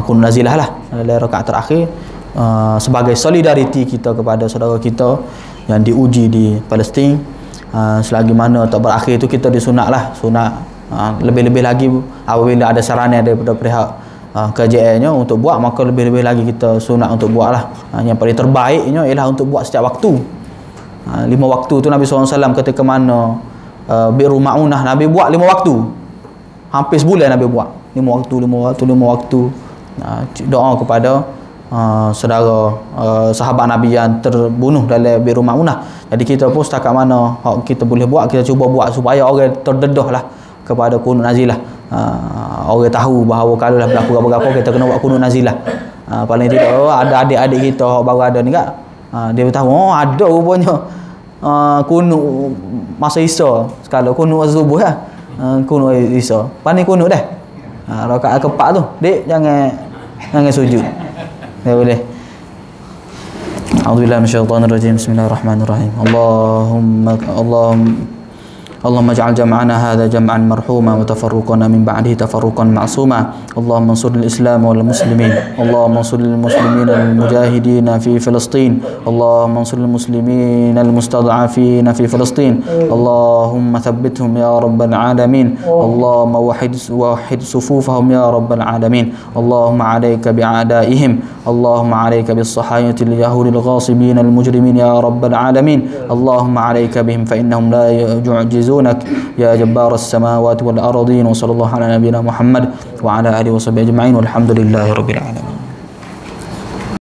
Speaker 1: Qul Nazilah lah dalam rakaat terakhir, sebagai solidariti kita kepada saudara kita yang diuji di Palestin. Selagi mana tak berakhir itu kita disunatlah, sunat lebih-lebih lagi apabila ada saranan daripada pihak KJN-nya untuk buat, maka lebih-lebih lagi kita sunat untuk buat lah. Yang paling terbaiknya ialah untuk buat setiap waktu. 5 waktu tu Nabi SAW ketika mana Bi'ru Ma'unah, Nabi buat 5 waktu. hampir sebulan Nabi buat 5 waktu. Doa kepada saudara sahabat Nabi yang terbunuh dalam Bi'r Ma'unah. Jadi kita pun setakat mana kita boleh buat, kita cuba buat supaya orang terdedah lah kepada kunut nazilah. Orang tahu bahawa kalau lah berlaku apa-apa kita kena buat kunut nazilah. Paling tidak ada adik-adik kita baru ada ni kan, dia tahu ada rupanya kunut masa Isa, sekali kunut subuh lah, kunut Isa paling kunut dah. Rakaat keempat tu dek jangan sujud. Ya boleh. A'udzubillahi minasyaitonir rajim. Bismillahirrahmanirrahim. اللهم اجعل جمعنا هذا جمعا مرحوما وتفرقنا من بعده تفرقا معصوما. اللهم انصر الإسلام والمسلمين. اللهم انصر المسلمين المجاهدين في فلسطين. اللهم انصر المسلمين المستضعفين في فلسطين. اللهم ثبتهم يا رب العالمين. اللهم وحد صفوفهم يا رب العالمين. اللهم عليك بأعدائهم. اللهم عليك بالصحاية اليهود الغاصبين المجرمين يا رب العالمين. اللهم عليك بهم فإنهم لا يعجزون يا جبار السماوات والأرضين. وصلى الله على نبينا محمد وعلى آله وصحبه أجمعين والحمد لله رب العالمين.